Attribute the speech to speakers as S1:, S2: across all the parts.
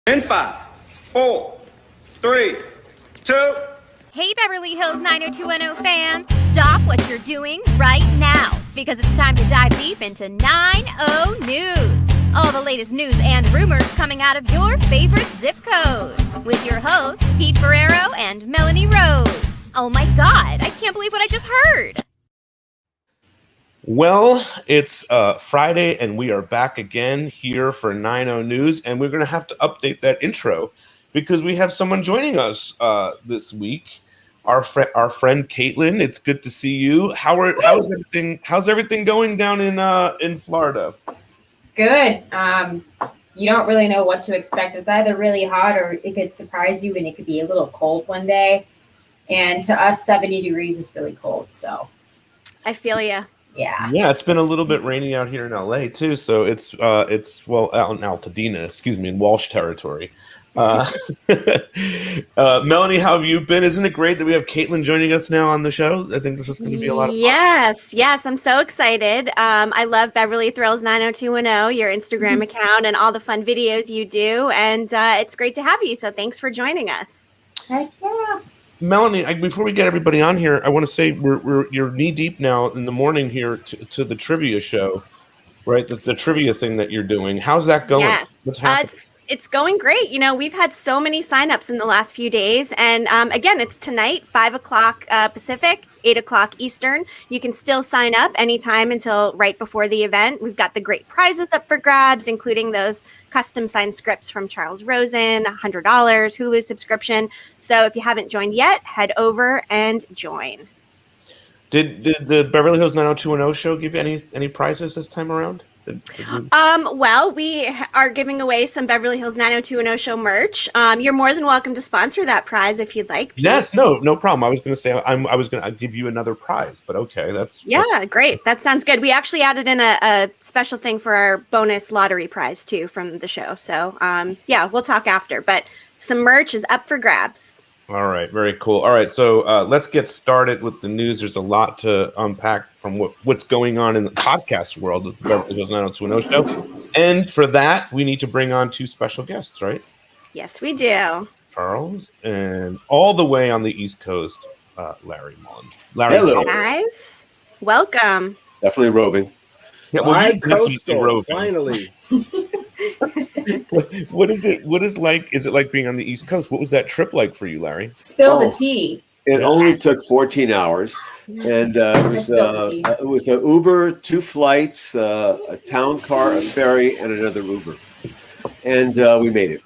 S1: In 5, 4, 3, 2.
S2: Hey, Beverly Hills 90210 fans, stop what you're doing right now, because it's time to dive deep into 90 News. All the latest news and rumors coming out of your favorite zip code. With your hosts, Pete Ferrero and Melanie Rose. Oh my God, I can't believe what I just heard.
S3: Well, it's Friday, and we are back again here for 90 News, and we're going to have to update that intro because we have someone joining us this week. Our friend Caitlin. It's good to see you. How's everything going down in Florida?
S4: Good. You don't really know what to expect. It's either really hot or it could surprise you, and it could be a little cold one day. And to us, 70 degrees is really cold. So
S5: I feel you.
S4: Yeah,
S3: it's been a little bit rainy out here in LA too, so it's out in Altadena, in Walsh territory. Melanie, how have you been? Isn't it great that we have Caitlin joining us now on the show? I think this is going to be a lot of fun.
S5: Yes, I'm so excited. I love Beverly Thrills90210, your Instagram account, and all the fun videos you do, and it's great to have you. So thanks for joining us.
S4: heck yeah.
S3: Melanie, before we get everybody on here, I want to say you're knee deep now in the morning here to the trivia show, right? The trivia thing that you're doing. How's that going?
S5: Yes,
S3: What's happening?
S5: It's going great. You know, we've had so many signups in the last few days, and again, it's tonight, 5 o'clock Pacific, 8 o'clock Eastern. You can still sign up anytime until right before the event. We've got the great prizes up for grabs, including those custom signed scripts from Charles Rosen, $100 Hulu subscription. So if you haven't joined yet, head over and join.
S3: Did the Beverly Hills 90210 show give you any prizes this time around?
S5: Well, we are giving away some Beverly Hills 90210 show merch. You're more than welcome to sponsor that prize if you'd like, Pete.
S3: Yes, no problem. I was going to say I was going to give you another prize, but okay, that's
S5: great. That sounds good. We actually added in a special thing for our bonus lottery prize too from the show. So we'll talk after, but some merch is up for grabs.
S3: All right, very cool. All right, so let's get started with the news. There's a lot to unpack from what's going on in the podcast world with the Beverly Hills 90210 show. And for that, we need to bring on two special guests, right?
S5: Yes, we do.
S3: Charles, and all the way on the East Coast, Larry Mullen.
S6: Hello.
S5: Guys, welcome.
S6: Definitely roving.
S3: Yeah, well,
S6: My
S3: you definitely
S6: coastal,
S3: roving.
S6: finally.
S3: What is it? What is like? Is it like being on the East Coast? What was that trip like for you, Larry?
S4: Spill the tea.
S6: It only took 14 hours, and it was an Uber, 2 flights, a town car, a ferry, and another Uber, and we made it.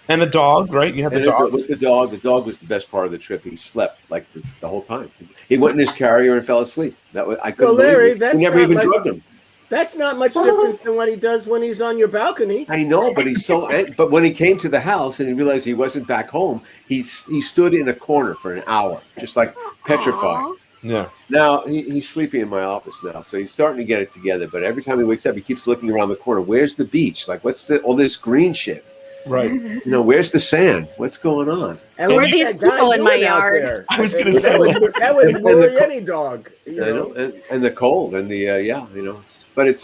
S3: And a dog, right? You had the dog.
S6: With the dog. The dog was the best part of the trip. He slept like for the whole time. He went in his carrier and fell asleep. I couldn't believe it. We never even drugged him.
S7: That's not much difference than what he does when he's on your balcony.
S6: I know, but he's so. But when he came to the house and he realized he wasn't back home, he stood in a corner for an hour, just like petrified.
S5: Aww.
S3: Yeah.
S6: Now he's sleeping in my office now, so he's starting to get it together. But every time he wakes up, he keeps looking around the corner. Where's the beach? Like, what's all this green shit?
S3: Right.
S6: Where's the sand? What's going on?
S7: And
S5: Who are these people in my yard?
S3: I was going to say
S7: that would worry any dog.
S6: And the cold and the But it's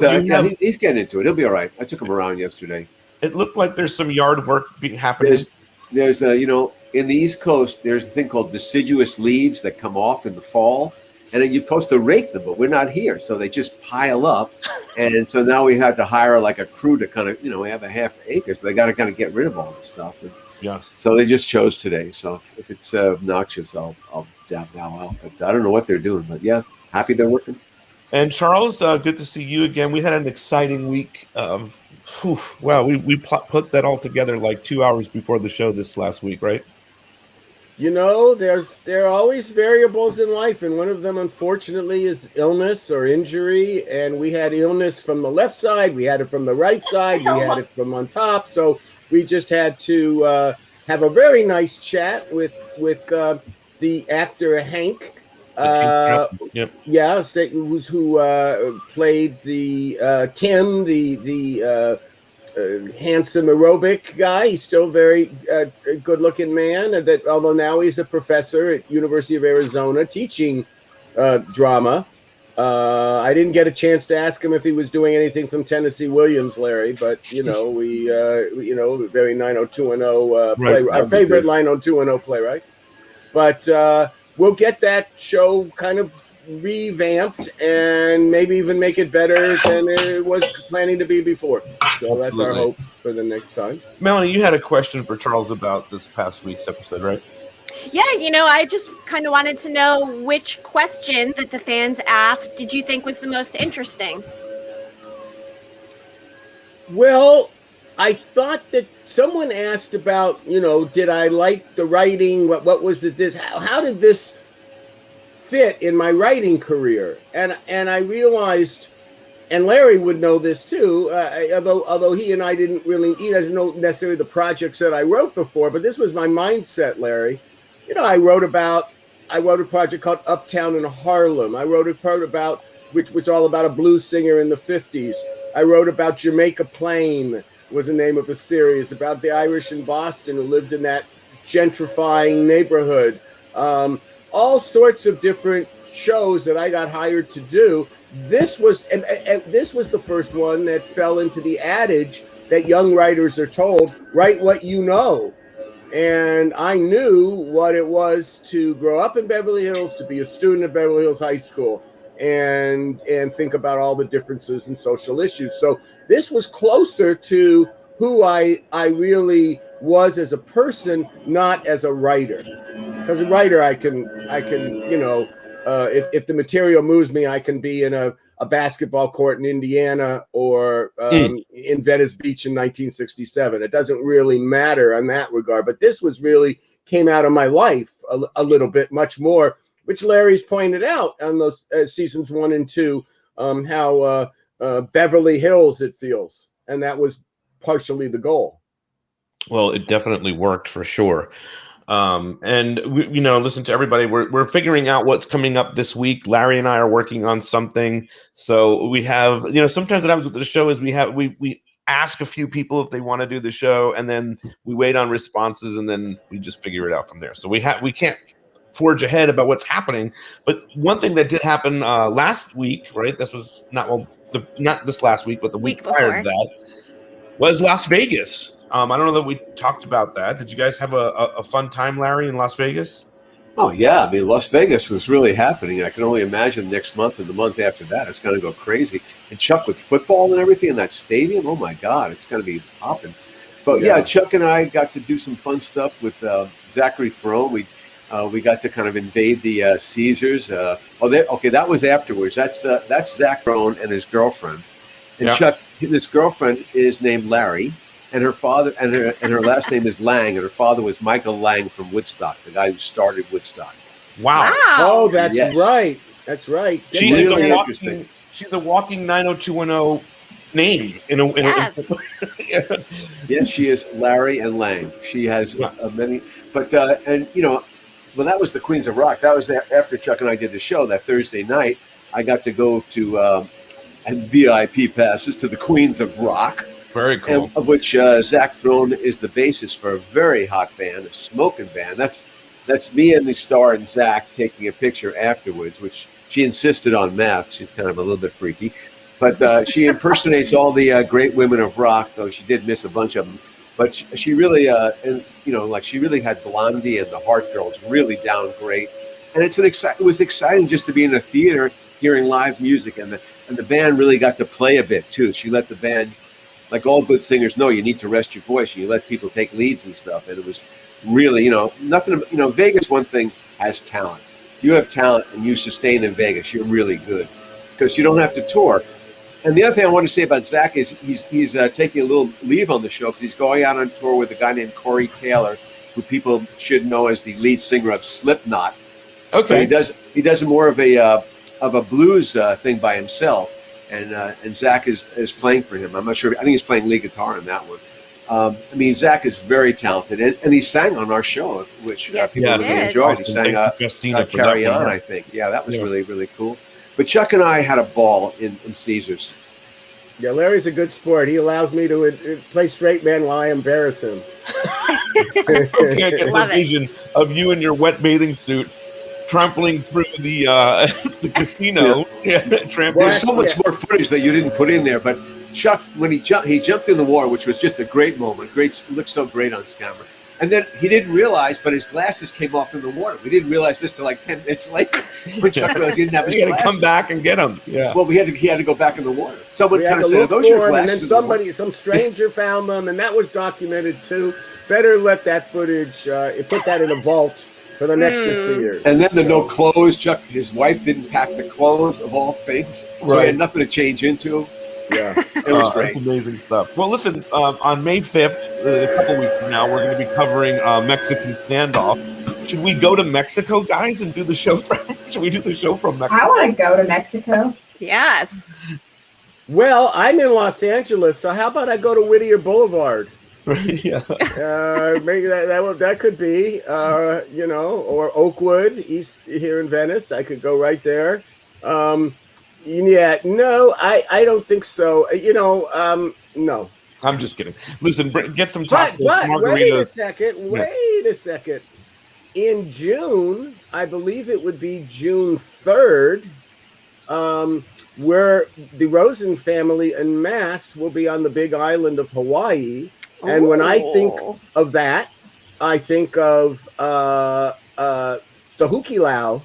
S6: he's getting into it. He'll be all right. I took him around yesterday.
S3: It looked like there's some yard work happening.
S6: There's in the East Coast, there's a thing called deciduous leaves that come off in the fall, and then you're supposed to rake them, but we're not here, so they just pile up, and so now we have to hire like a crew to kind of we have a half acre, so they got to kind of get rid of all this stuff. And
S3: yes.
S6: So they just chose today. So if it's obnoxious, I'll bow out. But I don't know what they're doing, but yeah, happy they're working.
S3: And Charles, good to see you again. We had an exciting week. Wow, we put that all together like 2 hours before the show this last week, right?
S7: There are always variables in life, and one of them, unfortunately, is illness or injury. And we had illness from the left side, we had it from the right side, we had it from on top. So we just had to have a very nice chat with the actor Hank.
S3: Yep.
S7: Yeah, who played the Tim, the handsome aerobic guy. He's still very good-looking man. That although now he's a professor at University of Arizona teaching drama. I didn't get a chance to ask him if he was doing anything from Tennessee Williams, Larry, but we very 90210 play,
S3: Right,
S7: our favorite 90210 playwright. But we'll get that show kind of revamped and maybe even make it better than it was planning to be before. So that's our hope for the next time.
S3: Melanie, you had a question for Charles about this past week's episode, right?
S5: Yeah, I just kind of wanted to know which question that the fans asked did you think was the most interesting?
S7: Well, I thought that someone asked about, did I like the writing? What was this? How did this fit in my writing career? And I realized, and Larry would know this too, although he and I he doesn't know necessarily the projects that I wrote before, but this was my mindset, Larry. I wrote a project called Uptown in Harlem. I wrote a part about, which was all about a blues singer in the 50s. I wrote about Jamaica Plain, was the name of a series, about the Irish in Boston who lived in that gentrifying neighborhood. All sorts of different shows that I got hired to do. This was the first one that fell into the adage that young writers are told, write what you know. And I knew what it was to grow up in Beverly Hills, to be a student at Beverly Hills High School, and think about all the differences in social issues. So this was closer to who I really was as a person, not as a writer. As a writer, I can if the material moves me, I can be in a basketball court in Indiana or in Venice Beach in 1967. It doesn't really matter in that regard. But this was really came out of my life a little bit, much more, which Larry's pointed out on those seasons 1 and 2, how Beverly Hills it feels. And that was partially the goal.
S3: Well, it definitely worked for sure. And we, listen to everybody. We're figuring out what's coming up this week. Larry and I are working on something. So we have, sometimes what happens with the show is we ask a few people if they want to do the show, and then we wait on responses, and then we just figure it out from there. So we can't forge ahead about what's happening. But one thing that did happen last week, right? This was not this last week, but the week prior to that was Las Vegas. I don't know that we talked about that. Did you guys have a fun time, Larry, in Las Vegas?
S6: Oh, yeah. I mean, Las Vegas was really happening. I can only imagine next month and the month after that. It's going to go crazy. And Chuck, with football and everything in that stadium, oh, my God, it's going to be hopping. But, yeah, Chuck and I got to do some fun stuff with Zachary Throne. We got to kind of invade the Caesars. That was afterwards. That's Zach Throne and his girlfriend. And Chuck, his girlfriend is named Larry. And her father and her last name is Lang, and her father was Michael Lang from Woodstock, the guy who started Woodstock.
S3: Wow!
S7: Oh, that's right. That's right.
S3: She's
S6: really interesting.
S3: She's a walking 90210 name in a.
S6: Yes, she is Larry and Lang. She has many, but well, that was the Queens of Rock. That was after Chuck and I did the show that Thursday night. I got to go to and VIP passes to the Queens of Rock.
S3: Very cool.
S6: And of which Zach Throne is the bassist for a very hot band, a smoking band. That's me and the star and Zach taking a picture afterwards, which she insisted on math. She's kind of a little bit freaky. But she impersonates all the great women of rock, though she did miss a bunch of them. But she really, she really had Blondie and the Heart Girls really down great. And it was exciting just to be in a theater hearing live music. And the band really got to play a bit, too. She let the band... Like all good singers know, you need to rest your voice. And you let people take leads and stuff. And it was really, nothing. Vegas, one thing, has talent. If you have talent and you sustain in Vegas, you're really good because you don't have to tour. And the other thing I want to say about Zach is he's taking a little leave on the show because he's going out on tour with a guy named Corey Taylor, who people should know as the lead singer of Slipknot.
S3: Okay,
S6: but he does more of a blues thing by himself. And Zach is playing for him. I'm not sure. I think he's playing lead guitar in that one. Zach is very talented, and he sang on our show, which people really enjoyed. He sang "Carry On," I think. Yeah, that was really, really cool. But Chuck and I had a ball in Caesars.
S7: Yeah, Larry's a good sport. He allows me to play straight man while I embarrass him.
S3: I get the vision of you in your wet bathing suit trampling through the the casino. Yeah, trampling.
S6: There's so much more footage that you didn't put in there, but Chuck, when he jumped in the water, which was just a great moment. Looked so great on camera. And then he didn't realize, but his glasses came off in the water. We didn't realize this till like 10 minutes later when Chuck realized he didn't have his
S3: He had
S6: glasses.
S3: to come back and get them. Yeah.
S6: Well, he had to go back in the water. Someone
S7: We had
S6: kind of
S7: to
S6: said,
S7: look
S6: "Those your
S7: for 'em, and
S6: glasses?"
S7: then some stranger found them, and that was documented too. Better let that footage, put that in a vault for the next 50 years.
S6: And then the no clothes. Chuck, his wife didn't pack the clothes of all things, so he had nothing to change into.
S7: Yeah,
S6: it was great.
S3: That's amazing stuff. Well, listen, on May 5th, a couple weeks from now, we're going to be covering Mexican standoff. Should we go to Mexico, guys, and do the show should we do the show from Mexico?
S4: I want to go to Mexico.
S5: Yes.
S7: Well, I'm in Los Angeles, so how about I go to Whittier Boulevard?
S3: Yeah.
S7: Maybe that could be, or Oakwood, east here in Venice. I could go right there. No, I don't think so. No.
S3: I'm just kidding. Listen, get some tacos,
S7: But
S3: margaritas.
S7: wait a second. In June, I believe it would be June 3rd, where the Rosen family en masse will be on the big island of Hawaii. And when I think of that, I think of the Hukilau.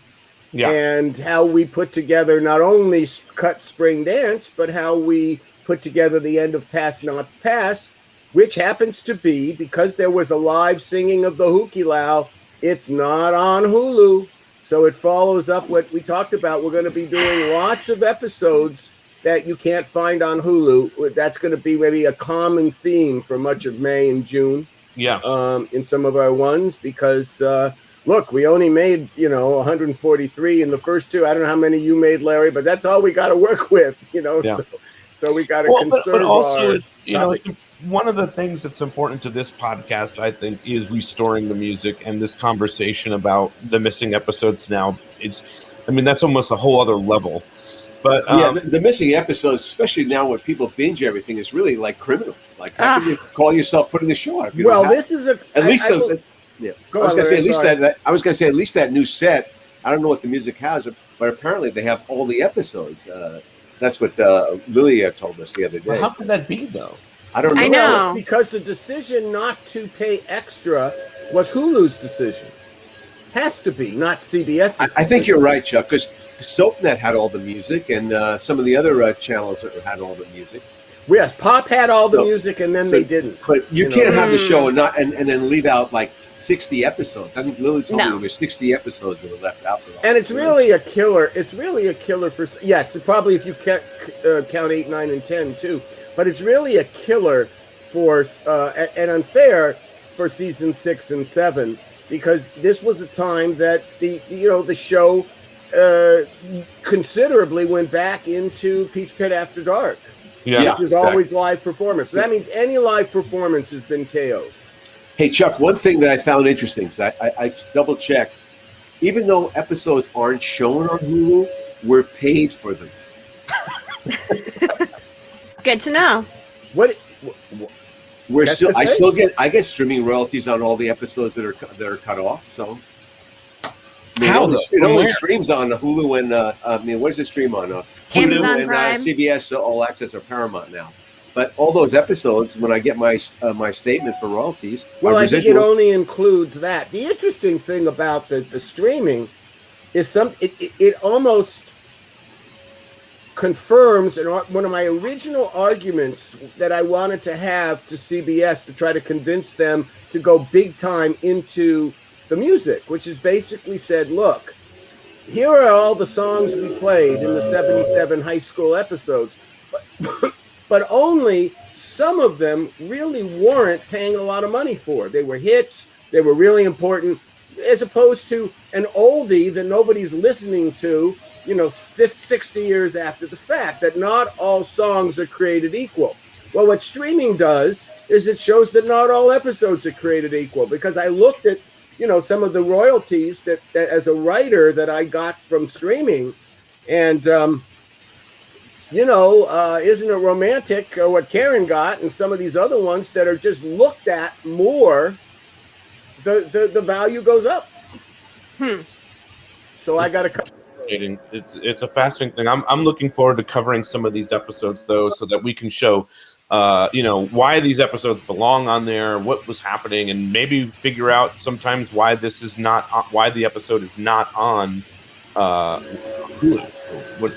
S3: Yeah.
S7: And how we put together not only Cut Spring Dance, but how we put together the end of Pass Not Pass, which happens to be, because there was a live singing of the Hukilau, it's not on Hulu. So it follows up what we talked about. We're going to be doing lots of episodes that you can't find on Hulu. That's going to be maybe a common theme for much of May and June.
S3: Yeah.
S7: In some of our ones, because... look, we only made, 143 in the first two. I don't know how many you made, Larry, but that's all we got to work with,
S3: Yeah.
S7: So we got to conserve
S3: but also,
S7: our
S3: one of the things that's important to this podcast, I think, is restoring the music, and this conversation about the missing episodes now. That's almost a whole other level. But
S6: the missing episodes, especially now when people binge everything, is really like criminal. Like, how can you call yourself putting the show out? If you don't have
S7: this is a
S6: at least
S7: Yeah.
S6: I was going to say at least that new set. I don't know what the music has, but apparently they have all the episodes. That's what Lily told us the other day.
S3: Well, how could that be, though?
S6: I don't know.
S5: I know.
S7: Because the decision not to pay extra was Hulu's decision. Has to be, not CBS's.
S6: I think you're right, Chuck, because SoapNet had all the music, and some of the other channels that had all the music.
S7: Yes, Pop had all the music, and then they didn't.
S6: But you can't have the show and then leave out like 60 episodes. I think Lily told me there were 60 episodes that were left out for all.
S7: And it's really a killer. It's really a killer for, yes, probably if you count 8, 9, and 10 too. But it's really a killer for and unfair for season 6 and 7, because this was a time that the show considerably went back into Peach Pit After Dark.
S3: Yeah,
S7: which is always live performance. So that means any live performance has been KO'd.
S6: Hey, Chuck, one thing that I found interesting, because I double-checked, even though episodes aren't shown on Hulu, we're paid for them.
S5: Good to know.
S6: I get streaming royalties on all the episodes that are cut off, so...
S3: How
S6: it only streams on Hulu and what does it stream on? Hulu
S5: Amazon
S6: and
S5: Prime.
S6: CBS All Access or Paramount now. But all those episodes, when I get my statement for royalties,
S7: well, I think it only includes that. The interesting thing about the streaming is it almost confirms one of my original arguments that I wanted to have to CBS to try to convince them to go big time into the music, which is basically said, look, here are all the songs we played in the 77 high school episodes, but only some of them really warrant paying a lot of money for. They were hits, they were really important, as opposed to an oldie that nobody's listening to, 60 years after the fact, that not all songs are created equal. Well, what streaming does is it shows that not all episodes are created equal, because I looked at some of the royalties that as a writer that I got from streaming, and isn't it romantic what Karen got, and some of these other ones that are just looked at more, the value goes up. So I got to come.
S3: It's a fascinating thing. I'm looking forward to covering some of these episodes though, so that we can show, why these episodes belong on there, what was happening, and maybe figure out sometimes why this is not why the episode is not on Hulu.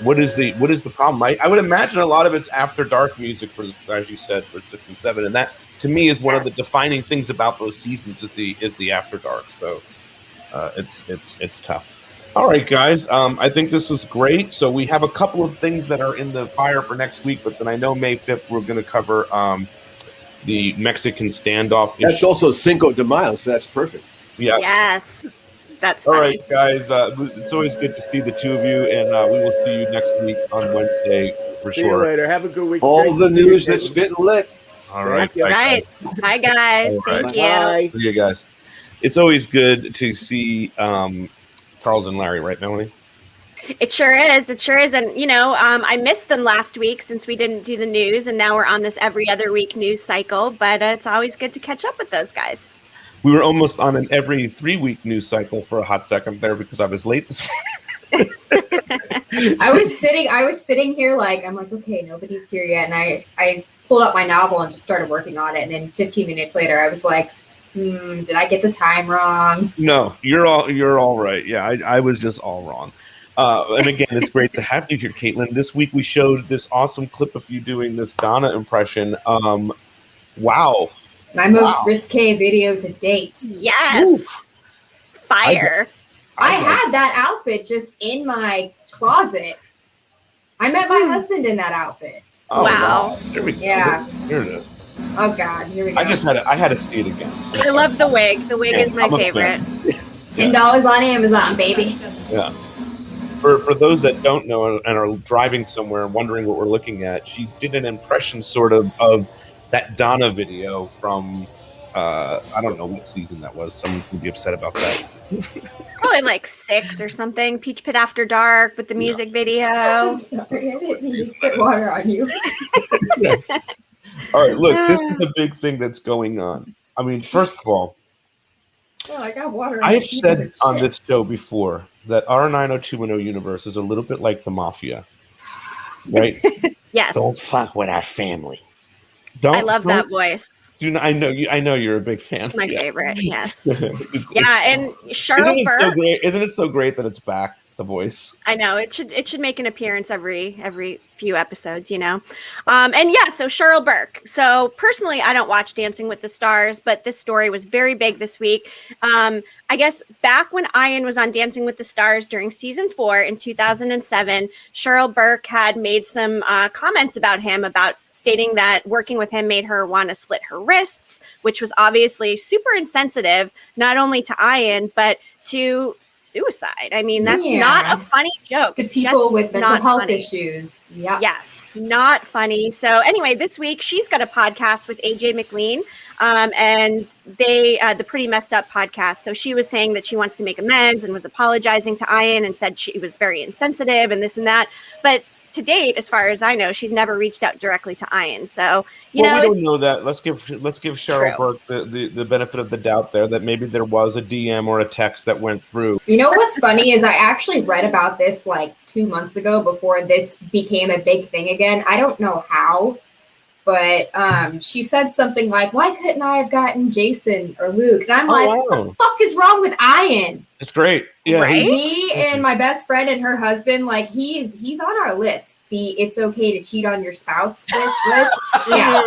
S3: What is the problem? I would imagine a lot of it's after dark music for, as you said, for 6 and 7, and that to me is one of the defining things about those seasons is the after dark. So it's tough. All right, guys. I think this was great. So we have a couple of things that are in the fire for next week, but then I know May 5th we're going to cover the Mexican standoff.
S6: That's also Cinco de Mayo, so that's perfect.
S5: Yes. That's
S3: all
S5: funny.
S3: right, guys. It's always good to see the two of you, and we will see you next week on Wednesday for
S7: See
S3: sure.
S7: you later. Have a good week.
S6: All
S7: Great
S6: the
S7: to see you,
S6: news that's
S7: Caitlin.
S6: fit and lit.
S3: All right.
S7: Thank you.
S5: Right. Bye, guys.
S3: All right.
S5: Thank you.
S7: Bye.
S3: See you guys. It's always good to see Charles and Larry, right, Melanie?
S5: It sure is. It sure is. And, I missed them last week since we didn't do the news. And now we're on this every other week news cycle. But it's always good to catch up with those guys.
S3: We were almost on an every 3-week news cycle for a hot second there because I was late this morning.
S4: I was sitting here I'm like, okay, nobody's here yet. And I pulled up my novel and just started working on it. And then 15 minutes later, I was like, did I get the time wrong?
S3: No, you're all right. Yeah, I was just all wrong. And again, it's great to have you here, Caitlin. This week we showed this awesome clip of you doing this Donna impression. Wow.
S4: My most risque video to date.
S5: Yes.
S3: Oof.
S5: Fire.
S4: I had that outfit just in my closet. I met my husband in that outfit.
S3: Oh,
S5: Wow.
S3: There we go.
S4: Yeah.
S3: Here it is.
S4: Oh God, here we go.
S3: I had to see it again.
S5: I love the wig. The wig is my
S3: I'm a
S5: favorite.
S3: fan.
S4: $10 on Amazon, baby.
S3: Yeah. For those that don't know and are driving somewhere and wondering what we're looking at, she did an impression sort of that Donna video from I don't know what season that was. Someone could be upset about that.
S5: Probably like 6 or something. Peach Pit After Dark with the music video.
S4: I'm sorry, I didn't mean to spit water on you.
S3: All right, look, this is the big thing that's going on. I mean, first of all,
S4: Oh, I got water.
S3: I have said on this show before that our 90210 universe is a little bit like the mafia, right?
S5: Yes.
S3: Don't fuck with our family.
S5: I love that voice.
S3: I know you're a big fan.
S5: It's my favorite. Yes.
S3: It's-
S5: Yeah, and Cheryl Burke.
S3: Isn't it so great that it's back? The voice.
S5: I know it should make an appearance every few episodes, and yeah, so Cheryl Burke. So personally, I don't watch Dancing with the Stars, but this story was very big this week. I guess back when Ian was on Dancing with the Stars during season 4 in 2007, Cheryl Burke had made some comments about him, about stating that working with him made her want to slit her wrists, which was obviously super insensitive, not only to Ian, but to suicide. I mean, that's not a funny joke.
S4: The
S5: It's
S4: people
S5: just
S4: with mental
S5: not
S4: health
S5: funny.
S4: issues. Yeah.
S5: Yes, not funny. So anyway, this week she's got a podcast with AJ McLean, and they the Pretty Messed Up podcast. So she was saying that she wants to make amends and was apologizing to Ian and said she was very insensitive and this and that. But to date, as far as I know, she's never reached out directly to Ian. So
S3: we don't know that. Let's give Cheryl
S5: True.
S3: Burke the benefit of the doubt there that maybe there was a DM or a text that went through.
S4: You know what's funny is I actually read about this like 2 months ago before this became a big thing again. I don't know how, but she said something like, "Why couldn't I have gotten Jason or Luke?" And I'm like, "What the fuck is wrong with Ian?"
S3: It's great. Yeah,
S5: Right?
S4: Me and my best friend and her husband, like he's on our list. The "it's okay to cheat on your spouse" list. Yeah,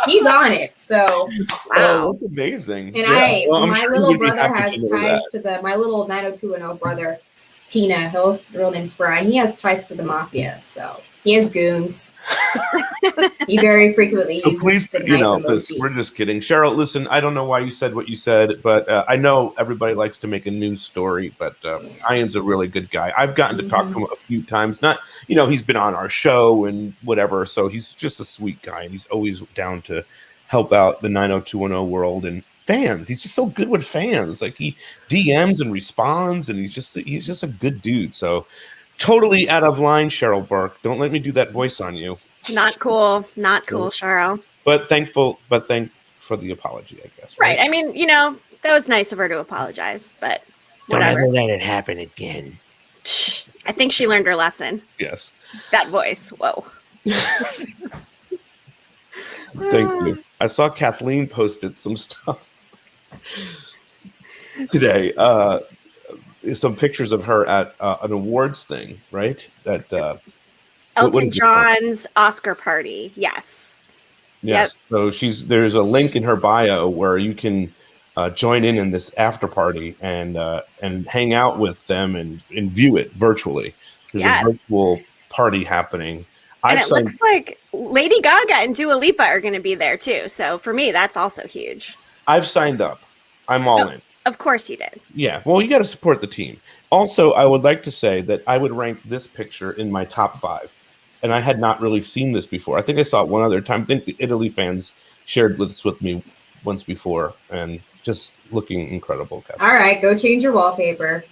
S4: he's on it. So
S3: Oh, that's amazing.
S4: and
S3: I'm
S4: my
S3: sure
S4: little
S3: you'd be
S4: brother
S3: happy
S4: has
S3: to know
S4: ties
S3: that.
S4: to my little 90210 brother, Tina Hill's real name's Brian. He has ties to the mafia, so he has goons. He very frequently
S3: So
S4: uses
S3: please,
S4: the knife emoji.
S3: we're just kidding. Cheryl, listen, I don't know why you said what you said, but I know everybody likes to make a news story, but Ian's a really good guy. I've gotten to talk to him a few times. Not, he's been on our show and whatever, so he's just a sweet guy, and he's always down to help out the 90210 world and fans. He's just so good with fans. Like he DMs and responds, and he's just a good dude. So totally out of line, Cheryl Burke. Don't let me do that voice on you.
S5: Not cool, Cheryl.
S3: But thank for the apology, I guess.
S5: Right. I mean, that was nice of her to apologize, but
S3: Don't
S5: whatever.
S3: ever let it happen again.
S5: I think she learned her lesson.
S3: Yes.
S5: That voice. Whoa.
S3: Thank you. I saw Kathleen posted some stuff today. Some pictures of her at an awards thing, right? That what
S5: Elton
S3: is it called?
S5: John's Oscar party. Yes.
S3: Yes. So there's a link in her bio where you can join in this after party and hang out with them and view it virtually. There's a virtual party happening.
S5: And it looks like Lady Gaga and Dua Lipa are going to be there too. So for me, that's also huge.
S3: I've signed up. I'm all in.
S5: Of course you did.
S3: Yeah. Well, you got to support the team. Also, I would like to say that I would rank this picture in my top 5. And I had not really seen this before. I think I saw it one other time. I think the Italy fans shared this with me once before, and just looking incredible.
S4: All right, go change your wallpaper.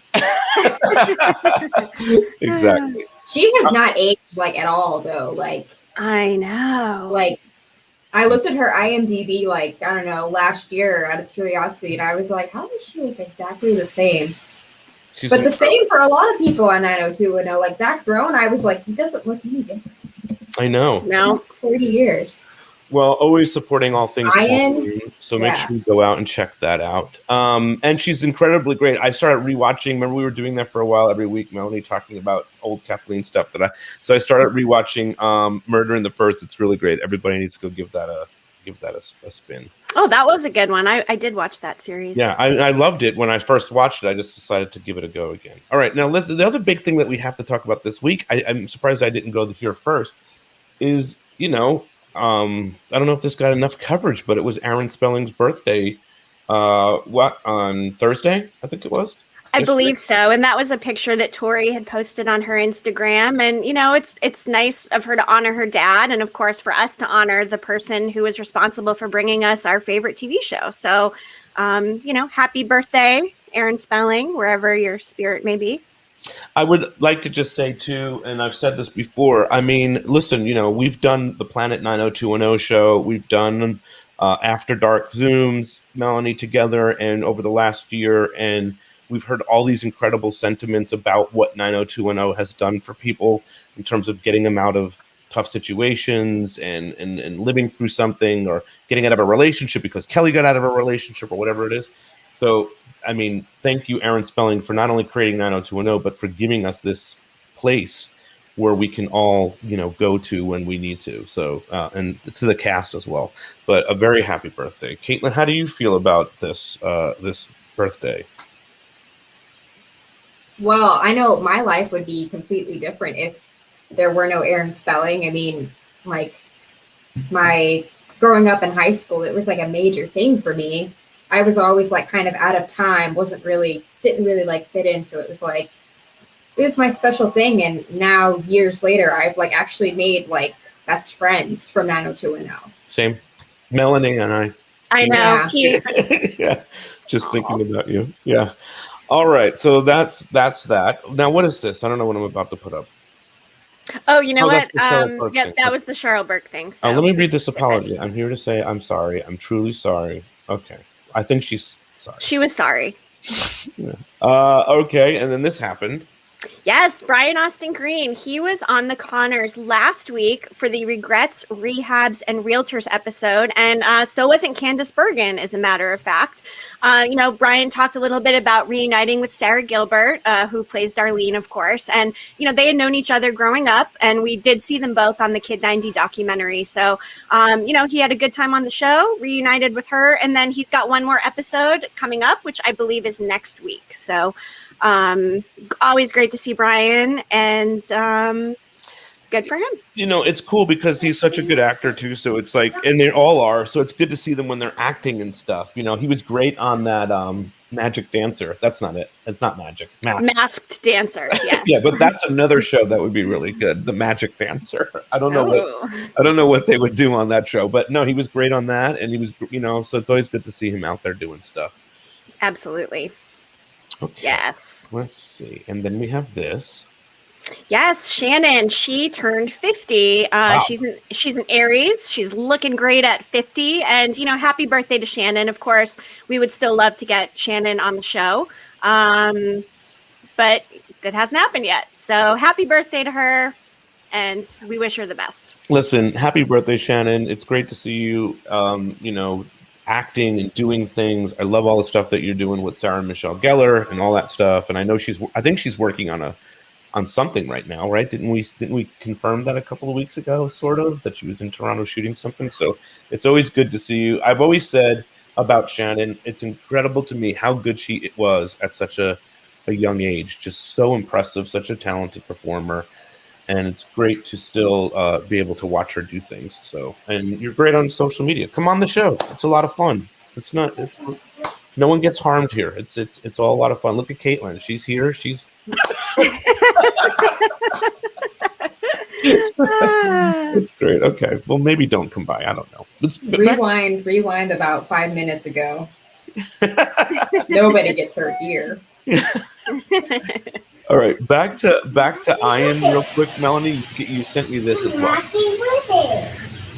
S3: Exactly.
S4: She has not aged like at all, though. Like
S5: I know.
S4: Like I looked at her IMDb like I don't know last year out of curiosity, and I was like, how does she look exactly the same? But the same for a lot of people on 90210. Like Zach Throne, I was like, he doesn't look any different.
S3: I know.
S5: No.
S4: 30 years.
S3: Well, always supporting all things.
S4: Ryan,
S3: so make sure you go out and check that out. And she's incredibly great. I started rewatching. Remember, we were doing that for a while every week, Melanie, talking about old Kathleen stuff. So I started rewatching Murder in the First. It's really great. Everybody needs to go give that a spin.
S5: Oh, that was a good one. I did watch that series.
S3: Yeah, I loved it when I first watched it. I just decided to give it a go again. All right, now the other big thing that we have to talk about this week, I'm surprised I didn't go here first, is, I don't know if this got enough coverage, but it was Aaron Spelling's birthday, on Thursday, I think it was?
S5: I believe so. And that was a picture that Tori had posted on her Instagram. And, it's nice of her to honor her dad. And of course, for us to honor the person who was responsible for bringing us our favorite TV show. So, happy birthday, Aaron Spelling, wherever your spirit may be.
S3: I would like to just say too, and I've said this before, I mean, listen, we've done the Planet 90210 show. We've done After Dark Zooms, Melanie, together, and over the last year, and we've heard all these incredible sentiments about what 90210 has done for people in terms of getting them out of tough situations and living through something, or getting out of a relationship because Kelly got out of a relationship or whatever it is. So, I mean, thank you, Aaron Spelling, for not only creating 90210, but for giving us this place where we can all, go to when we need to. So, and to the cast as well. But a very happy birthday. Caitlin, how do you feel about this birthday?
S4: Well, I know my life would be completely different if there were no Aaron Spelling. I mean, like my growing up in high school, it was like a major thing for me. I was always like kind of out of time, didn't really like fit in. So it was my special thing. And now years later, I've like actually made like best friends from 90210.
S3: Same. Melanie and I.
S5: I know.
S4: Yeah.
S3: Yeah. Just thinking about you. Yeah. All right. So that's that. Now, what is this? I don't know what I'm about to put up.
S5: Oh, you know what?
S3: Yeah,
S5: that was the Cheryl Burke thing. So.
S3: Let me read this apology. I'm here to say I'm sorry. I'm truly sorry. Okay. I think she's sorry.
S5: She was sorry.
S3: Yeah. Okay. And then this happened.
S5: Yes, Brian Austin Green. He was on the Connors last week for the Regrets, Rehabs, and Realtors episode. And so wasn't Candace Bergen, as a matter of fact. Brian talked a little bit about reuniting with Sarah Gilbert, who plays Darlene, of course. And, they had known each other growing up. And we did see them both on the Kid 90 documentary. So, he had a good time on the show, reunited with her. And then he's got one more episode coming up, which I believe is next week. So, always great to see Brian, and good for him.
S3: It's cool because he's such a good actor too. So it's like, and they all are. So it's good to see them when they're acting and stuff. He was great on that Magic Dancer. That's not it. It's not Magic.
S5: Masked Dancer. Yes.
S3: Yeah, but that's another show that would be really good. The Magic Dancer. I don't know what they would do on that show, but no, he was great on that, and he was, so it's always good to see him out there doing stuff.
S5: Absolutely.
S3: Okay.
S5: Yes.
S3: Let's see. And then we have this.
S5: Yes, Shannon. She turned 50.
S3: Wow.
S5: She's an Aries. She's looking great at 50. And, happy birthday to Shannon. Of course, we would still love to get Shannon on the show. But that hasn't happened yet. So happy birthday to her, and we wish her the best.
S3: Listen, happy birthday, Shannon. It's great to see you, acting and doing things. I love all the stuff that you're doing with Sarah Michelle Gellar and all that stuff. And I know I think she's working on something right now, right? Didn't we confirm that a couple of weeks ago, sort of, that she was in Toronto shooting something? So it's always good to see you. I've always said about Shannon, it's incredible to me how good she was at such a young age. Just so impressive, such a talented performer. And it's great to still be able to watch her do things. So, and you're great on social media. Come on the show. It's a lot of fun. No one gets harmed here. It's all a lot of fun. Look at Caitlin. She's here. She's it's great. Okay. Well, maybe don't come by. I don't know.
S4: Rewind about 5 minutes ago. Nobody gets hurt here.
S3: All right, back to Ian real quick. Melanie, you sent me this as well.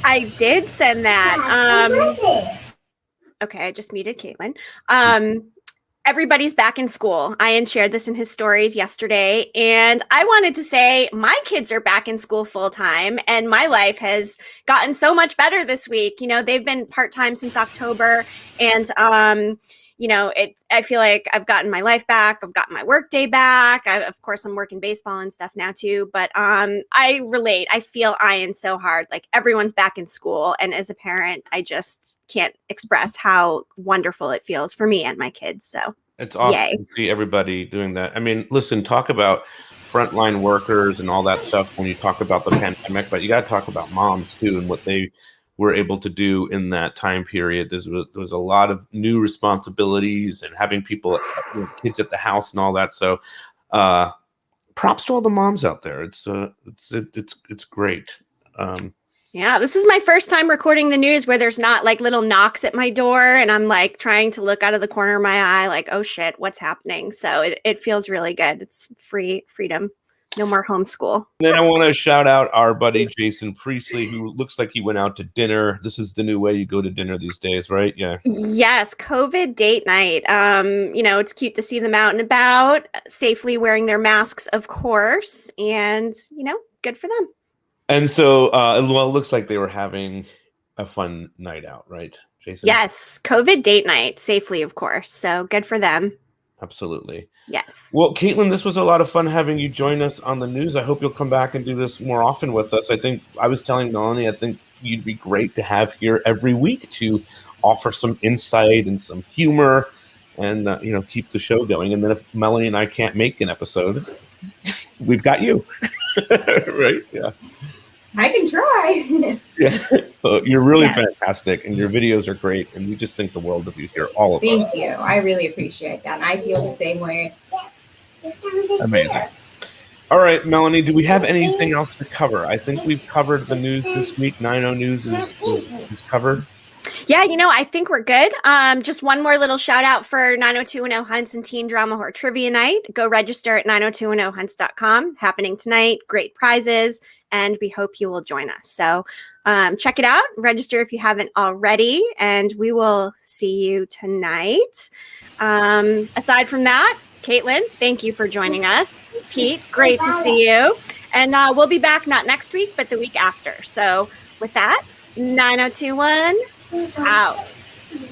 S5: I did send that. Okay, I just muted Caitlin. Everybody's back in school. Ian shared this in his stories yesterday, and I wanted to say my kids are back in school full time, and my life has gotten so much better this week. They've been part-time since October, and I feel like I've gotten my life back. I've gotten my work day back. Of course, I'm working baseball and stuff now too, but I relate. I feel Ian so hard. Like, everyone's back in school, and as a parent, I just can't express how wonderful it feels for me and my kids. So
S3: it's awesome
S5: yay.
S3: to see everybody doing that. I mean, listen, talk about frontline workers and all that stuff when you talk about the pandemic, but you got to talk about moms too and what they were able to do in that time period. There was a lot of new responsibilities and having people, kids at the house and all that. So, props to all the moms out there. It's great.
S5: Yeah, this is my first time recording the news where there's not like little knocks at my door, and I'm like trying to look out of the corner of my eye, like, oh shit, what's happening? So it feels really good. It's freedom. No more homeschool.
S3: And then I want to shout out our buddy Jason Priestley, who looks like he went out to dinner. This is the new way you go to dinner these days, right? Yeah.
S5: Yes, COVID date night. It's cute to see them out and about, safely wearing their masks, of course, and good for them.
S3: And so, it looks like they were having a fun night out, right, Jason?
S5: Yes, COVID date night, safely, of course. So good for them.
S3: Absolutely.
S5: Yes.
S3: Well, Caitlin, this was a lot of fun having you join us on the news. I hope you'll come back and do this more often with us. I think I was telling Melanie, I think you'd be great to have here every week to offer some insight and some humor and, keep the show going. And then if Melanie and I can't make an episode, we've got you. Right? Yeah.
S4: I can try.
S3: Yeah. You're really fantastic, and your videos are great, and we just think the world of you here, all of us.
S4: Thank you. I really appreciate that, and I feel the same way.
S3: Amazing. All right, Melanie, do we have anything else to cover? I think we've covered the news this week. 90 News is covered.
S5: Yeah, I think we're good. Just one more little shout out for 90210 Hunts and Teen Drama Horror Trivia Night. Go register at 90210hunts.com. Happening tonight. Great prizes, and we hope you will join us. So check it out. Register if you haven't already, and we will see you tonight. Aside from that, Caitlin, thank you for joining us. Pete, great to see you. And we'll be back not next week, but the week after. So with that, 9021 out.